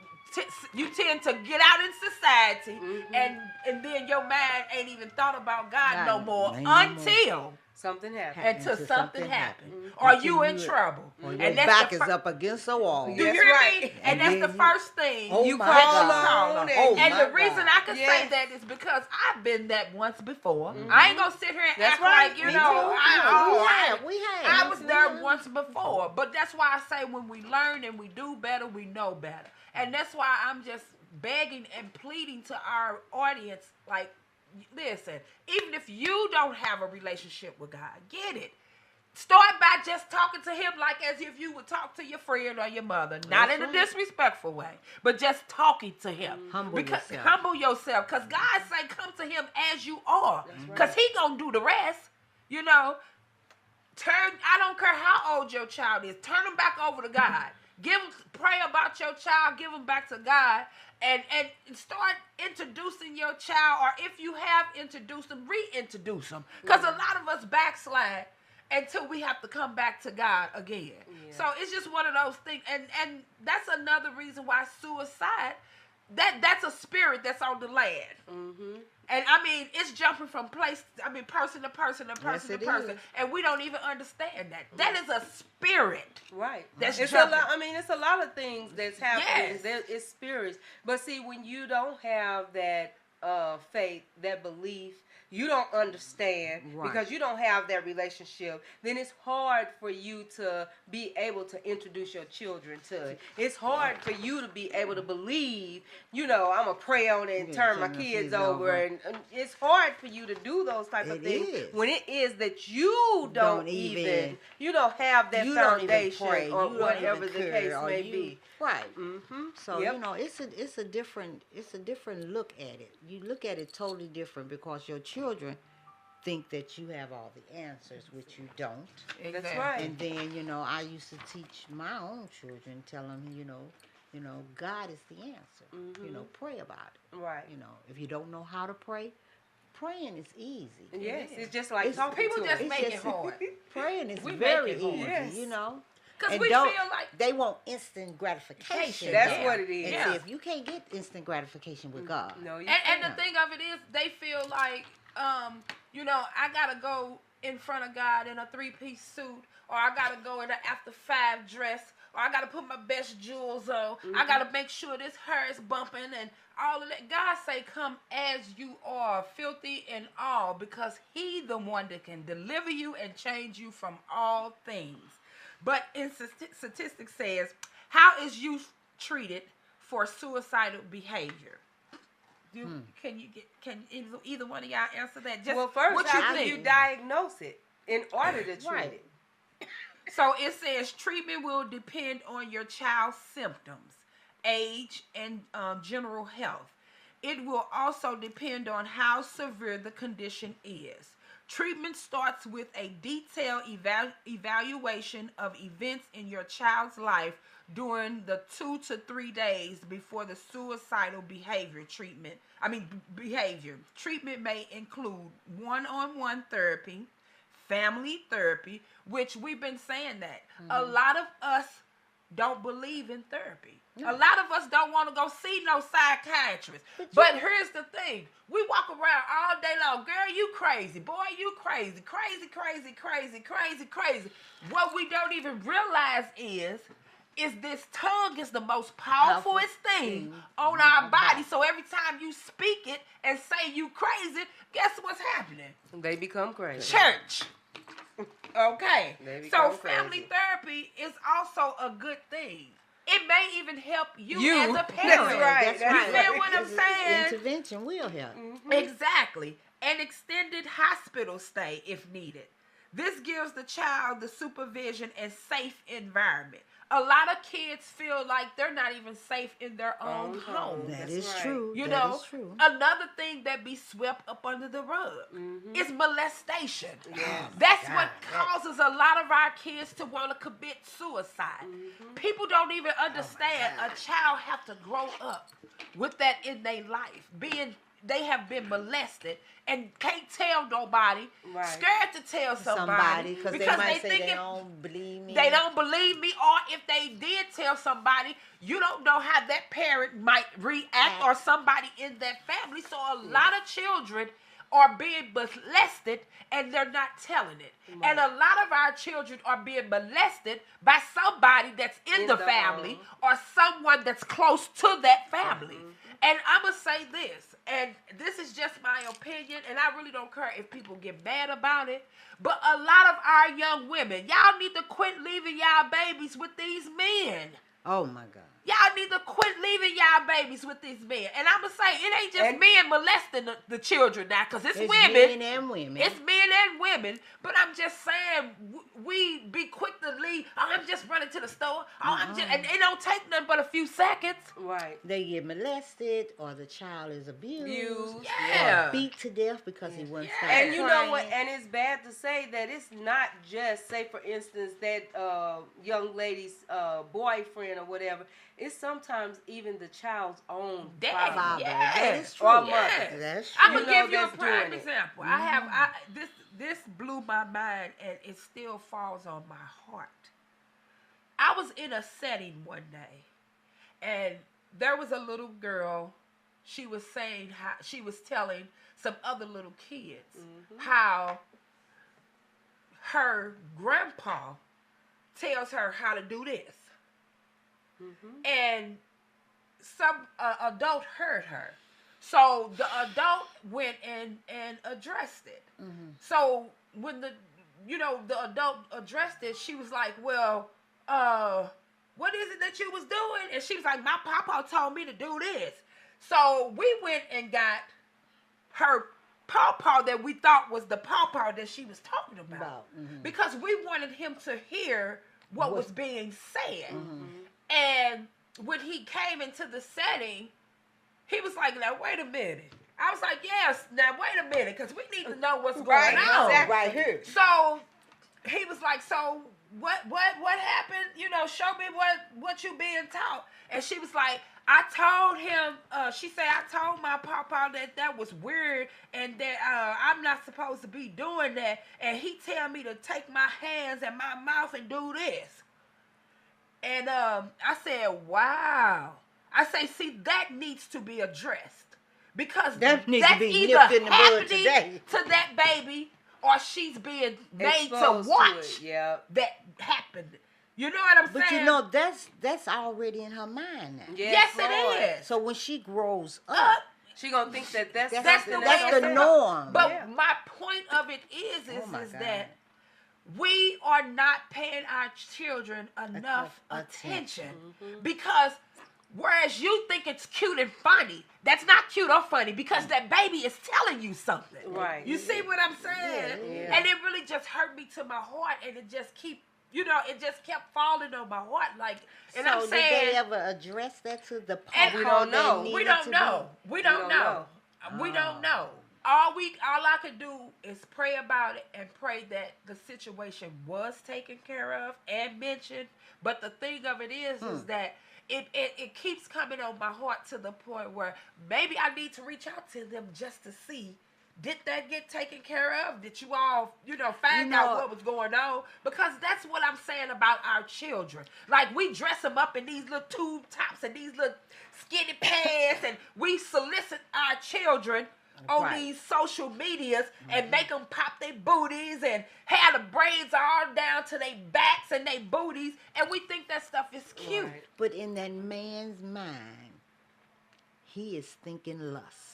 tend to get out in society, and then your mind ain't even thought about God no more until something happened. until Until something something happened, happened. or Until you in you- trouble. Or your And that's back the is up against the wall. Do you That's hear right. me? And And that's then the you- first thing Oh You my call God. on Oh and my the reason God. I can Yes. say that is because I've been that once before. I ain't gonna sit here and That's act right. like, you Me know, too. We have. I was there once before. But that's why I say when we learn and we do better, we know better. And that's why I'm just begging and pleading to our audience, like, listen, even if you don't have a relationship with God, get it. Start by just talking to him like as if you would talk to your friend or your mother. Not in a disrespectful way, but just talking to him. Humble yourself. Humble yourself. Because God say come to him as you are. Because he going to do the rest. You know, I don't care how old your child is. Turn them back over to God. Pray about your child. Give them back to God. And start introducing your child. Or if you have introduced them, reintroduce them. Because a lot of us backslide until we have to come back to God again. Yeah. So it's just one of those things. And that's another reason why suicide, that's a spirit that's on the land. Mm-hmm. And I mean, it's jumping from person to person and person to person. Is. And we don't even understand that. That is a spirit. Right. That's it's jumping. It's a lot of things that's happening. Yes. It's spirits. But see, when you don't have that faith, that belief, you don't understand because you don't have that relationship, then it's hard for you to be able to introduce your children to it. It's hard for you to be able to believe, I'm going to pray on it and turn my kids over. And it's hard for you to do those type of things when it is that you don't even you don't have that foundation or whatever the case may be. Right. Mm-hmm. So, it's a different look at it. You look at it totally different because your children think that you have all the answers, which you don't. Exactly. That's right. And then, I used to teach my own children, tell them, God is the answer. Mm-hmm. Pray about it. Right. If you don't know how to pray, praying is easy. Yes, it's just like talking people to just them. make it hard. Praying is We very make it hard. easy, Yes. Because we feel like they want instant gratification. That's what it is. And Yeah. see, if you can't get instant gratification with God, No, you and the can't. thing of it is, they feel like, I gotta go in front of God in a 3-piece suit, or I gotta go in an after 5 dress, or I gotta put my best jewels on. I gotta make sure this hair is bumping and all of that. God say, come as you are, filthy and all, because he the one that can deliver you and change you from all things. But in statistics says, how is youth treated for suicidal behavior? Can either one of y'all answer that? Just Well, first, what how you do think? you diagnose it in order to treat it? So it says treatment will depend on your child's symptoms, age, and general health. It will also depend on how severe the condition is. Treatment starts with a detailed evaluation of events in your child's life during the 2 to 3 days before the suicidal behavior. Treatment may include one-on-one therapy, family therapy, which we've been saying that. A lot of us don't believe in therapy. A lot of us don't want to go see no psychiatrist. But here's the thing. We walk around all day long. Girl, you crazy. Boy, you crazy. Crazy, crazy, crazy, crazy, crazy. What we don't even realize is this tongue is the most powerfulest thing on our body. So every time you speak it and say you crazy, guess what's happening? They become crazy. Church. Okay. So crazy. family therapy is also a good thing. It may even help you as a That's parent. right. You feel what I'm saying? Intervention will help. Exactly. An extended hospital stay if needed. This gives the child the supervision and safe environment. A lot of kids feel like they're not even safe in their own home. That is true. You that know, is true. another thing that be swept up under the rug is molestation. Yes. That's what causes a lot of our kids to want to commit suicide. People don't even understand a child have to grow up with that in their life, they have been molested and can't tell nobody, scared to tell somebody because they because might they say think they don't believe me. they don't believe me, or if they did tell somebody, you don't know how that parent might react or somebody in that family. So a lot of children are being molested and they're not telling it. Right. And a lot of our children are being molested by somebody that's in the family or someone that's close to that family. And I'm going to say this, and this is just my opinion, and I really don't care if people get mad about it, but a lot of our young women, y'all need to quit leaving y'all babies with these men. Oh, my God. Y'all need to quit leaving y'all babies with these men. And I'm going to say, it ain't just men molesting the children now, because it's women. Men and women. It's men and women. But I'm just saying, we be quick to leave. Oh, I'm just running to the store. Oh, and it don't take nothing but a few seconds. Right. They get molested, or the child is abused. Yeah. Or beat to death because he wouldn't stop And you crying. know what? And it's bad to say that it's not just, say for instance, that young lady's boyfriend or whatever. It's sometimes even the child's own father. Yes. That is true. Or mother. Yes. That's true. I'm going to give you a that's prime doing it. example. This blew my mind, and it still falls on my heart. I was in a setting one day, and there was a little girl. She was saying how she was telling some other little kids how her grandpa tells her how to do this. And some adult heard her. So the adult went and addressed it. So when the adult addressed it, she was like, well, what is it that you was doing? And she was like, my papa told me to do this. So we went and got her pawpaw that we thought was the pawpaw that she was talking about. Because we wanted him to hear what was being said. And when he came into the setting, he was like, now, wait a minute. I was like, yes, now, wait a minute, because we need to know what's going on. Exactly. Right here. So he was like, so what happened? You know, show me what you being taught. And she was like, I told him, she said, I told my papa that was weird and that I'm not supposed to be doing that. And he tell me to take my hands and my mouth and do this. And I said, wow. I say, see, that needs to be addressed. Because that needs that's to be either nipped in the bud happening today to that baby or she's being made Exposed to watch to that happened. You know what I'm But saying? you know, that's already in her mind now. Yes, Lord. it is. So when she grows up, She gonna think that that's the norm. But my point of it is God. that we are not paying our children enough attention. Because whereas you think it's cute and funny, that's not cute or funny because that baby is telling you something. Right. You see what I'm saying? Yeah. And it really just hurt me to my heart, and it just it just kept falling on my heart. Like, and so I'm saying, did they ever address that to the and papa? we don't know. We don't know. We don't know. We don't know. All I could do is pray about it and pray that the situation was taken care of and mentioned. But the thing of it is that it keeps coming on my heart to the point where maybe I need to reach out to them just to see, did that get taken care of? Did you all, find out what was going on? Because that's what I'm saying about our children. Like, we dress them up in these little tube tops and these little skinny pants, and we solicit our children on these social medias and make them pop their booties and have the braids all down to their backs and their booties, and we think that stuff is cute. Right. But in that man's mind, he is thinking lust.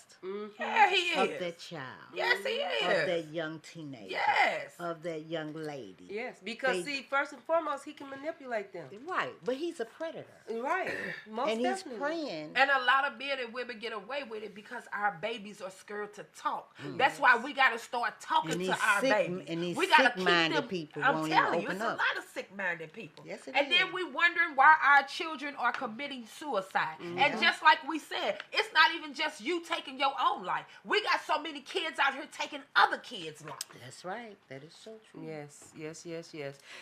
Yeah, he is. Of that child. Yes, he is. Of that young teenager. Yes. Of that young lady. Yes, because see, first and foremost, he can manipulate them. Right, but he's a predator. Right, most and definitely. He's praying. And a lot of men and women get away with it because our babies are scared to talk. That's why we got to start talking to our babies. And these we gotta sick-minded keep them, people I'm won't telling even you, open it's up. a lot of sick-minded people. Yes, it and is. then we wondering why our children are committing suicide. And just like we said, it's not even just you taking your own life. We got so many kids out here taking other kids' lives. That's right. That is so true. Yes.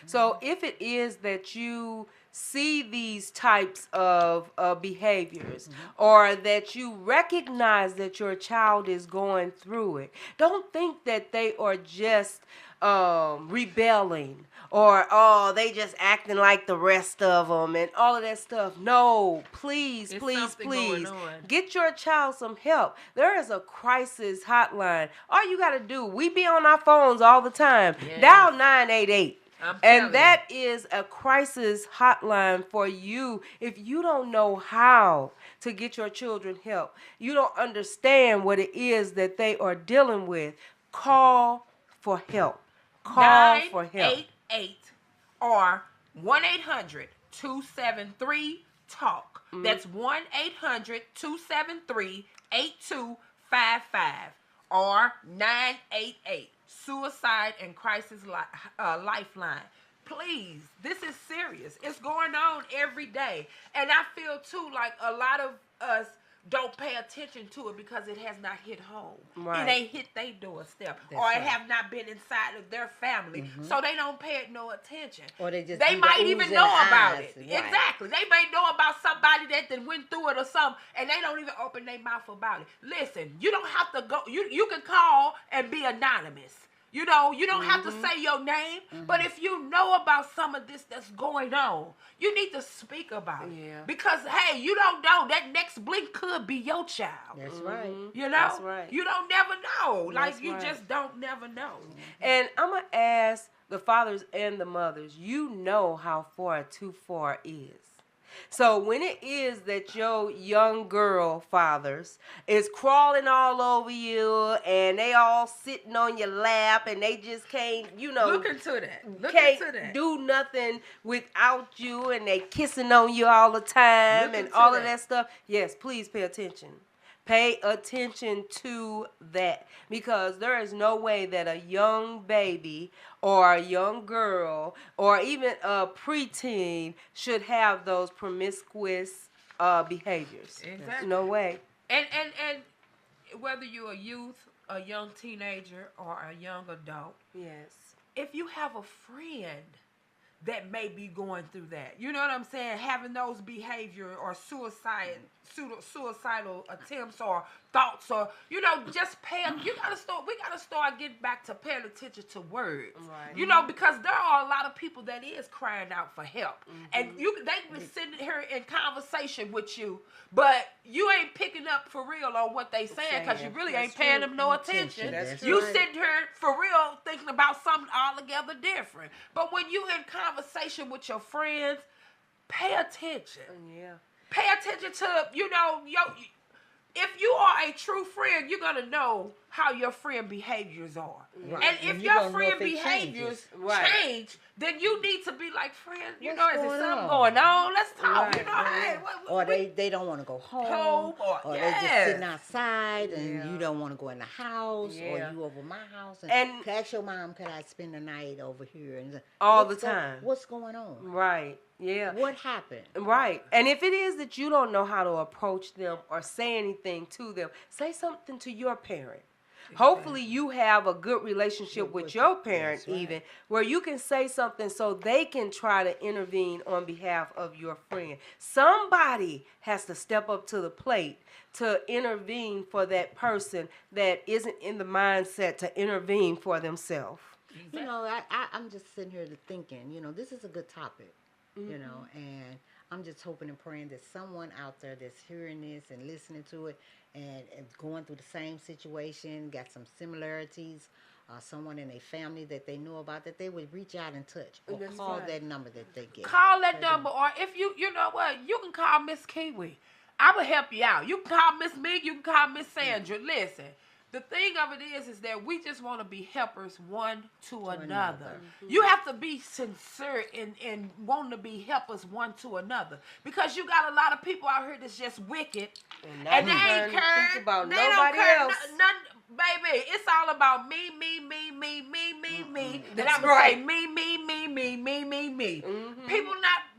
So if it is that you see these types of behaviors or that you recognize that your child is going through it, don't think that they are just rebelling, or oh, they just acting like the rest of them and all of that stuff. No, please, It's please, something please going on. get your child some help. There is a crisis hotline. All you got to do, we be on our phones all the time. Yes. Dial 988. I'm telling And that is a crisis hotline for you. If you don't know how to get your children help, you don't understand what it is that they are dealing with, call for help. Call for help. 988 or 1-800-273-TALK. That's 1-800-273-8255 or 988 Suicide and Crisis Lifeline. Please, this is serious. It's going on every day. And I feel too like a lot of us don't pay attention to it because it has not hit home. Right. It ain't hit their doorstep. That's or it right. have not been inside of their family. So they don't pay it no attention. Or they just They do the might oohs even and know about ahs, it. right. Exactly. They may know about somebody that went through it or something, and they don't even open their mouth about it. Listen, you don't have to go. You can call and be anonymous. You know, you don't have to say your name, but if you know about some of this that's going on, you need to speak about it. Yeah. Because, hey, you don't know. That next blink could be your child. That's right. You know? That's right. You don't never know. That's Like, you right. just don't never know. And I'm going to ask the fathers and the mothers, you know how far too far is. So when it is that your young girl, fathers, is crawling all over you and they all sitting on your lap and they just can't, Look into that. Look can't into that. do nothing without you, and they kissing on you all the time Look and into all of that. that stuff. Yes, please pay attention. Pay attention to that, because there is no way that a young baby or a young girl or even a preteen should have those promiscuous behaviors. Exactly. No way. And whether you're a youth, a young teenager, or a young adult, Yes. if you have a friend that may be going through that, you know what I'm saying, having those behavior or suicidal attempts or thoughts, or just we gotta start getting back to paying attention to words. Right. Because there are a lot of people that is crying out for help, and they been sitting here in conversation with you, but you ain't picking up for real on what they saying, because you really ain't paying them no attention. That's You right. sitting here for real thinking about something altogether different. But when you in conversation with your friends, pay attention. Yeah. Pay attention to, if you are a true friend, you're going to know how your friend behaviors are. Right. And And if you're your gonna know friend if it behaviors Right. change, then you need to be like, friend, is What's there going something on? going on? Let's talk. Right, Hey, Or they don't want to go home, or they just yes. sitting outside and Yeah. you don't want to go in the house, Yeah. or you over my house And- ask your mom, could I spend the night over here? And All what's the time. what's going on? Right. Yeah. What happened? Right. And if it is that you don't know how to approach them or say anything to them, say something to your parent. Hopefully you have a good relationship with your parent, That's right. even, where you can say something so they can try to intervene on behalf of your friend. Somebody has to step up to the plate to intervene for that person that isn't in the mindset to intervene for themselves. I'm just sitting here thinking, this is a good topic, and I'm just hoping and praying that someone out there that's hearing this and listening to it and going through the same situation, got some similarities, someone in a family that they know about, that they would reach out and touch or That's call right. that number that they get. Call that number, or if you know what, you can call Miss Kiwi. I will help you out. You can call Miss Mink, you can call Miss Sandra. Listen, the thing of it is that we just want to be helpers one to another. You have to be sincere in wanting to be helpers one to another, because you got a lot of people out here that's just wicked, and they ain't caring. Think about They nobody don't care. else. Baby, it's all about me. And I'm right. say me.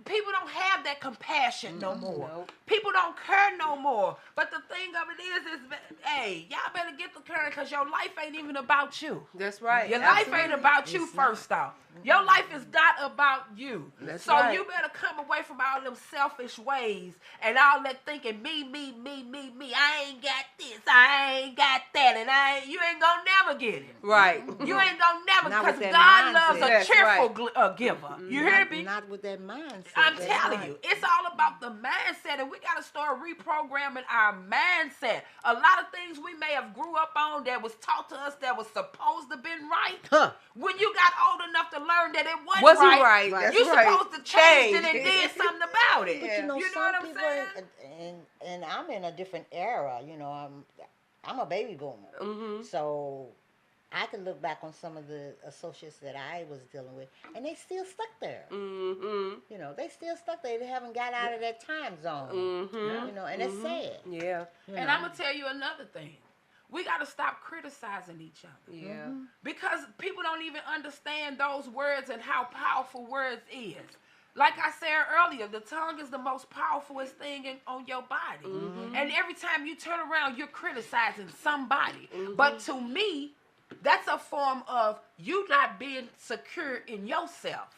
People don't have that compassion no more. Nope. People don't care no more. But the thing of it is hey, y'all better get the caring, because your life ain't even about you. That's right. Your life ain't about you, first off. Your life is not about about you. That's so right. you better come away from all them selfish ways and all that thinking me. I ain't got this, I ain't got that, and you ain't gonna never get it. Right. You ain't gonna never, Not because with that God loves a mindset. cheerful That's giver. You hear me? Not with that mindset. I'm That's telling right. you, it's all about the mindset, and we got to start reprogramming our mindset. A lot of things we may have grew up on that was taught to us that was supposed to been right. Huh. When you got old enough to learn that it Wasn't right, right. That's you right. supposed to change it Change. and did something about it. But you know, You know some what I'm people, saying? and I'm in a different era. You know, I'm a baby boomer, so I can look back on some of the associates that I was dealing with, and they still stuck there. You know, they still stuck there. They haven't got out of that time zone. You know, and it's sad. Yeah. You And know. I'm going to tell you another thing. We got to stop criticizing each other. Yeah. Because people don't even understand those words and how powerful words is. Like I said earlier, the tongue is the most powerfulest thing on your body. And every time you turn around, you're criticizing somebody. But to me, that's a form of you not being secure in yourself.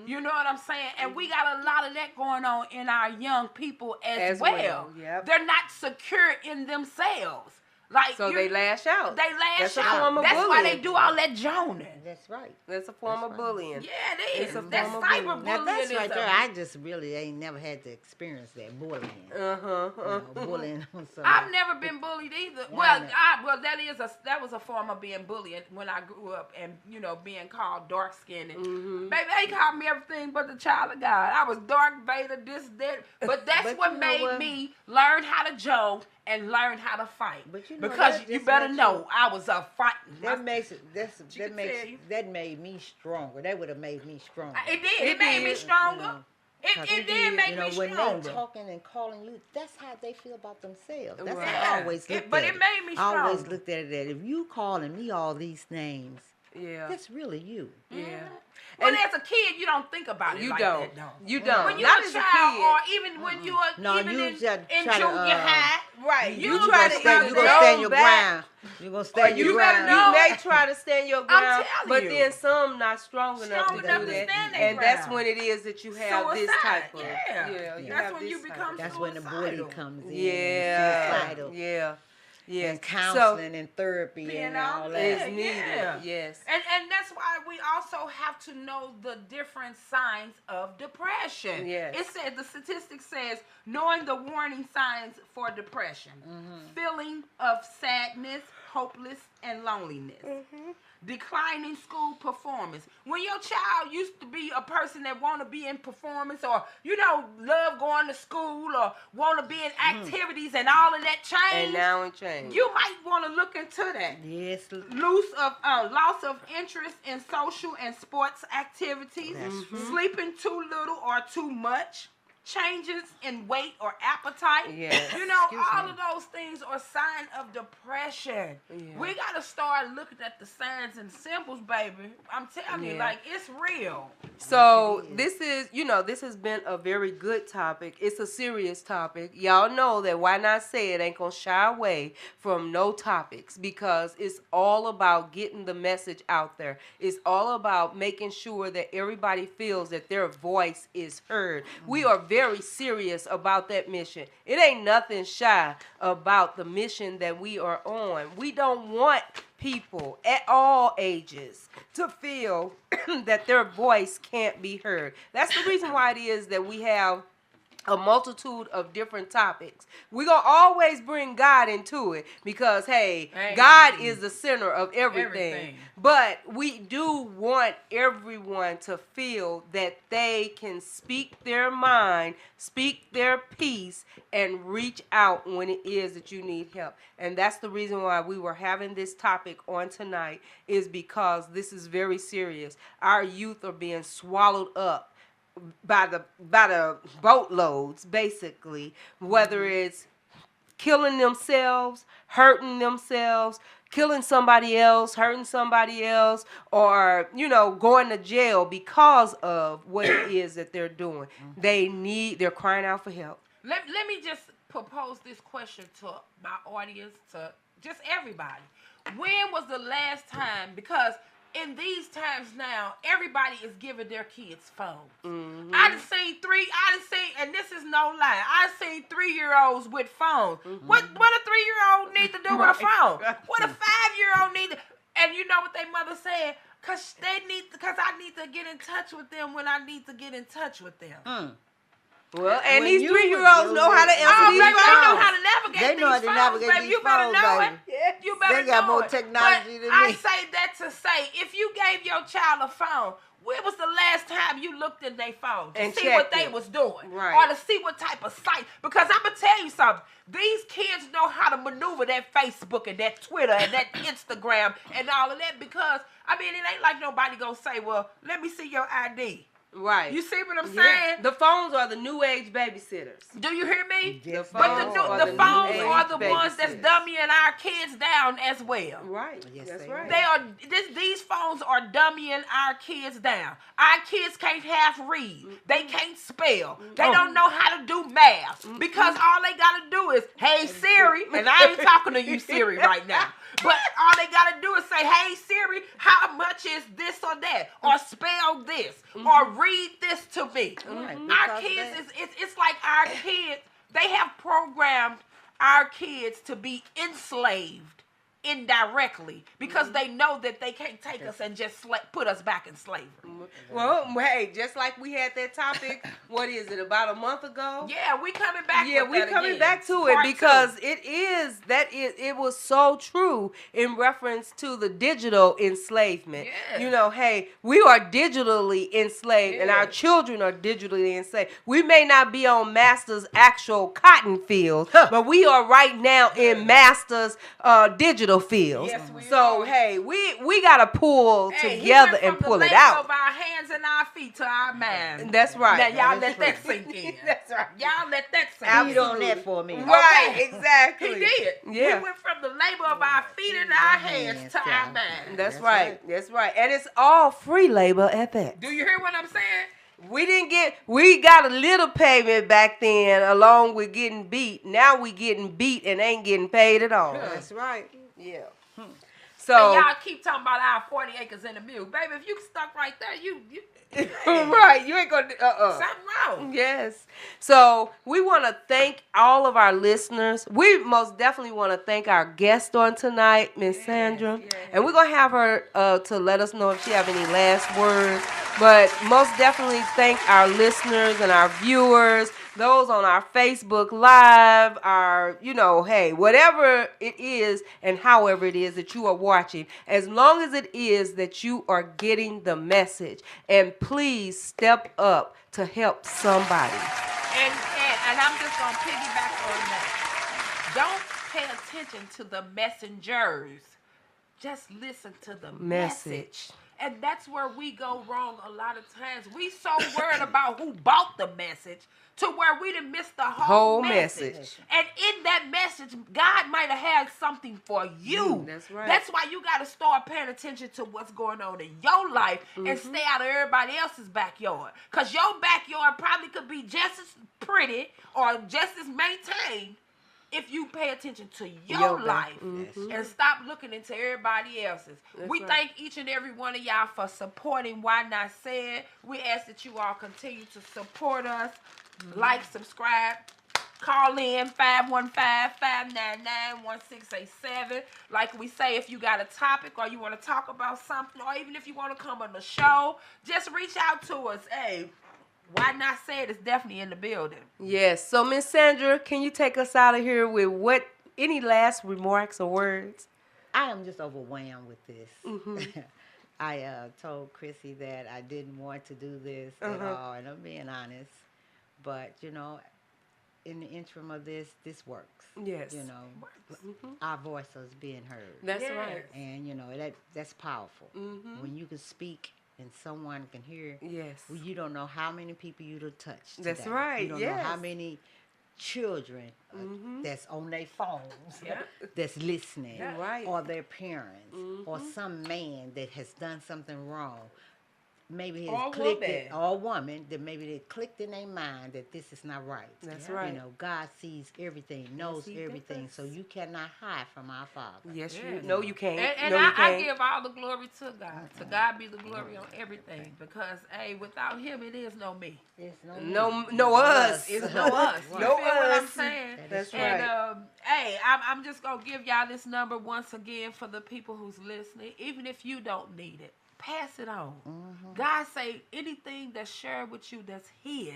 You know what I'm saying? And we got a lot of that going on in our young people as well. Yep. They're not secure in themselves. Like, So they lash out. They lash That's a out. form of That's why they bullying. do all that joning. That's right. That's a form of bullying. Yeah, it is. It's a That's form of bullying. cyberbullying. Now that's is right a- there. I just really ain't never had to experience that bullying. You know, bullying on somebody. I've never been bullied either. Yeah, Well, that was a form of being bullied when I grew up, and being called dark skinned. Baby, they called me everything but the child of God. I was dark beta, this, that. But that's But what you know made what? me learn how to joke and learn how to fight. But you know, because that you just better makes know I was a fighting. That makes it. She can tell you. That made me stronger. That would have made me stronger. It did. It made me stronger. You know, It did make you know, me when stronger. they talking and calling you, that's how they feel about themselves. That's Right. how I always looked But at it made me I always stronger. looked at it that if you calling me all these names, Yeah. that's really you. Yeah. Well, as a kid, you don't think about it You like don't. that, though. You don't. When you're Not a as a child, kid. or even when you are No, even you in just in try to, junior high, Right. You You try try to to stand- You either gonna stand your go back. ground. You gonna stand you your better ground. know. You may try to stand your ground, telling but you. then some not strong enough Strong to enough do to that, stand their and that's ground. when it is that you have this Suicide, type of yeah. you That's have when this you type become of- That's when the bully suicidal. comes in. yeah, Suicidal. yeah, yes. And counseling and therapy You and know, all So that. it's needed. Yeah. Yes. And that's why we also have to know the different signs of depression. Yes. It says, the statistic says, knowing the warning signs for depression, feeling of sadness, hopeless, and loneliness. Declining school performance. When your child used to be a person that want to be in performance, or love going to school, or want to be in activities, and all of that change, And now it changed. you might want to look into that. Yes. Loss of interest in social and sports activities, sleeping too little or too much, changes in weight or appetite. Yes. Excuse All me. of those things are signs of depression. Yeah. We got to start looking at the signs and symbols, baby. I'm telling you, Yeah. like, it's real. So Yes, it this has been a very good topic. It's a serious topic. Y'all know that Why Not Say It ain't gonna shy away from no topics, because it's all about getting the message out there. It's all about making sure that everybody feels that their voice is heard. We are very serious about that mission. It ain't nothing shy about the mission that we are on. We don't want people at all ages to feel that their voice can't be heard. That's the reason why it is that we have a multitude of different topics. We're going to always bring God into it, because, hey, Amen. God is the center of everything. Everything. But we do want everyone to feel that they can speak their mind, speak their piece, and reach out when it is that you need help. And that's the reason why we were having this topic on tonight, is because this is very serious. Our youth are being swallowed up by the boatloads, basically, whether it's killing themselves, hurting themselves, killing somebody else, hurting somebody else, or going to jail because of what it is that they're doing. They're crying out for help. Let me just propose this question to my audience, to just everybody. When was the last time, because in these times now, everybody is giving their kids phones. I done seen and this is no lie, I done seen 3-year-olds with phones. What a 3-year-old need to do with a phone? What a 5-year-old need to, and you know what they mother said? Cause I need to get in touch with them when I need to get in touch with them. Well, and When these you 3-year-olds know how to answer Oh, these baby, they know phones. how to navigate They know how these to phones, navigate baby. these You better phones, know baby. it. Yes. You better They got know more it. technology But than I me. say that to say, if you gave your child a phone, when was the last time you looked in their phone to And see what checked they it. was doing? Right. Or to see what type of site? Because I'm going to tell you something. These kids know how to maneuver that Facebook and that Twitter and that Instagram and all of that because, I mean, it ain't like nobody going to say, well, let me see your ID. Right. You see what I'm Yeah. saying? The phones are the new age babysitters. Do you hear me? Yes, But they the are. phones are the babysitters. ones that's dummying our kids down as well. Right. Yes, That's they right. They are these phones are dummying our kids down. Our kids can't half read. They can't spell. They don't know how to do math because all they gotta do is, hey Siri, and I ain't talking to you Siri right now. But all they gotta do is say, hey Siri, how much is this or that? Or spell this. Or read this to me. Right, Our because kids it's like our kids, they have programmed our kids to be enslaved indirectly because they know that they can't take us and just put us back in slavery. Well, hey, just like we had that topic, what is it, about a month ago? Yeah, we coming back. Yeah, with we that coming again. back to Part it because two. it was so true in reference to the digital enslavement. Yeah. You know, hey, we are digitally enslaved and our Yeah. children are digitally enslaved. We may not be on master's actual cotton fields, but we are right now in master's digital fields. Yes, we so are. hey, we gotta pull Hey, he together went and from pull the it labor out. of our hands and our feet to our minds. That's right. Now y'all That is let that true. sink in. That's right. Y'all let that sink Feed in. on that for me. Right, Okay. exactly. He did. Yeah. He went from the labor of our feet and our hands to our minds. That's That's right. right. That's right. And it's all free labor at that. Do you hear what I'm saying? We got a little payment back then along with getting beat. Now we getting beat and ain't getting paid at all. That's right. Yeah. And So y'all keep talking about our 40 acres in the mule. Baby, if you stuck right there, you right, you ain't gonna something wrong. Yes. So we want to thank all of our listeners. We most definitely want to thank our guest on tonight, Miss Sandra. yes. And we're going to have her to let us know if she have any last words. But most definitely thank our listeners and our viewers, those on our Facebook Live, our, hey, whatever it is and however it is that you are watching, as long as it is that you are getting the message. And please step up to help somebody. And I'm just going to piggyback on that. Don't pay attention to the messengers. Just listen to the message. And that's where we go wrong a lot of times. We so worried about who bought the message to where we done missed the whole message. And in that message, God might have had something for you. That's right. That's why you got to start paying attention to what's going on in your life and stay out of everybody else's backyard. Because your backyard probably could be just as pretty or just as maintained if you pay attention to your life and stop looking into everybody else's. We thank each and every one of y'all for supporting Why Not Said. We ask that you all continue to support us. Like, subscribe, call in 515-599-1687. Like we say, if you got a topic or you want to talk about something, or even if you want to come on the show, just reach out to us. Hey, Why Not Said is definitely in the building. Yes. So, Miss Sandra, can you take us out of here with any last remarks or words? I am just overwhelmed with this. I told Chrissy that I didn't want to do this at all, and I'm being honest. But, in the interim of this works. Yes. Our voice is being heard. That's Yes. right. And, that's powerful. When you can speak and someone can hear, Yes. well, you don't know how many people you'd have touched That's today. right, You don't know how yes. many children that's on their phones Yeah. that's listening. Yeah. Right. Or their parents. Or some man that has done something wrong. maybe Or has clicked woman. it, or a woman, that maybe they clicked in their mind that this is not right. That's Yeah. right. You know, God sees everything, knows He everything, does. so you cannot hide from our Father. Yes, you. Yes. No, you can't. And No, you I can't. give all the glory to God. To God be the glory on everything. Because, hey, without him, it is no me. It's No us. It's no us. You No feel what I'm us. saying? That's And right. hey, I'm just gonna give y'all this number once again for the people who's listening. Even if you don't need it, pass it on. God say anything that's shared with you that's His,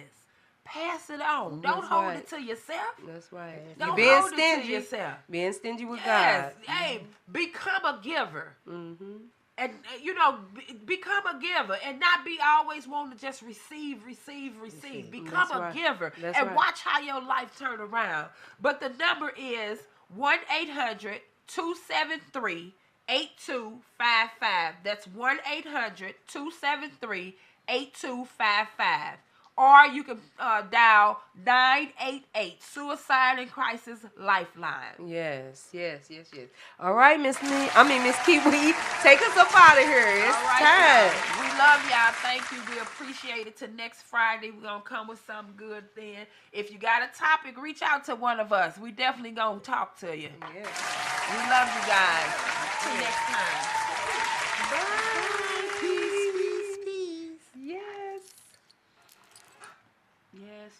pass it on. Don't That's hold right. it to yourself. That's right. Don't You being hold it to stingy. yourself. Being stingy with Yes. God. Hey, become a giver. Mm-hmm. And become a giver and not be always wanting to just receive. Become That's a right. giver That's and right. watch how your life turn around. But the number is 1-800-273-8255. That's 1-800-273-8255. Or you can dial 988 Suicide and Crisis Lifeline. Yes. All right, Miss Kiwi, take us up out of here. It's All right, time. y'all. We love y'all. Thank you. We appreciate it. Till next Friday, we're going to come with something good then. If you got a topic, reach out to one of us. We definitely going to talk to you. Yes. We love you guys. Till next time. Bye. Peace.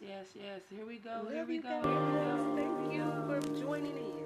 Yes. Yes. Here we go. Love you guys. Thank you for joining in.